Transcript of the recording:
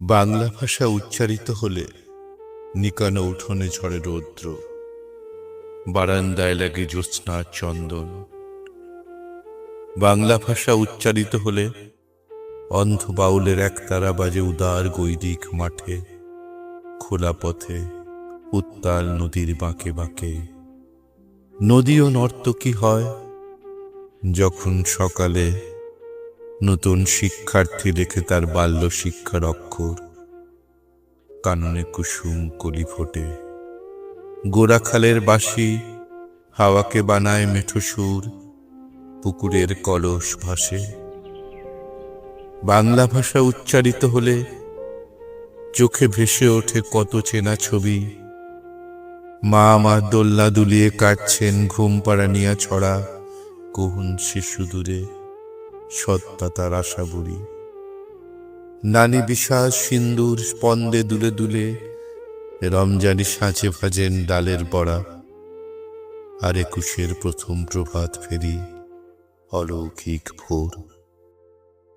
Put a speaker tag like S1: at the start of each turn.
S1: বাংলা ভাষা উচ্চারিত হলে নিকানো উঠোনে ঝরে রৌদ্র, বারান্দায় লাগে জ্যোৎস্নার চন্দন। বাংলা ভাষা উচ্চারিত হলে অন্ধ বাউলের একতারা বাজে উদার গৈরিক মাঠে, খোলা পথে, উত্তাল নদীর বাঁকে বাঁকে। নদীও নর্তকী হয় যখন সকালে নতুন শিক্ষার্থী লেখে তার বাল্য শিক্ষার অক্ষর। কাননে কুসুম কলি ফোটে, গোরাখালের বাঁশি হাওয়াকে বানায় মেঠো সুর, পুকুরের কলস ভাসে। বাংলা ভাষা উচ্চারিত হলে চোখে ভেসে ওঠে কত চেনা ছবি। মা আমার দোলনা দুলিয়ে কাটছেন ঘুম পাড়ানিয়া ছড়া, কোহন শিশু দূরে সৎপাতার আশা বুড়ি। নানি বিশ্বাস সিন্দুর স্পন্দে দুলে দুলে রমজানি সাঁচে ভাজেন ডালের বড়া। আর একুশের প্রথম প্রভাত ফেরি অলৌকিক ভোর।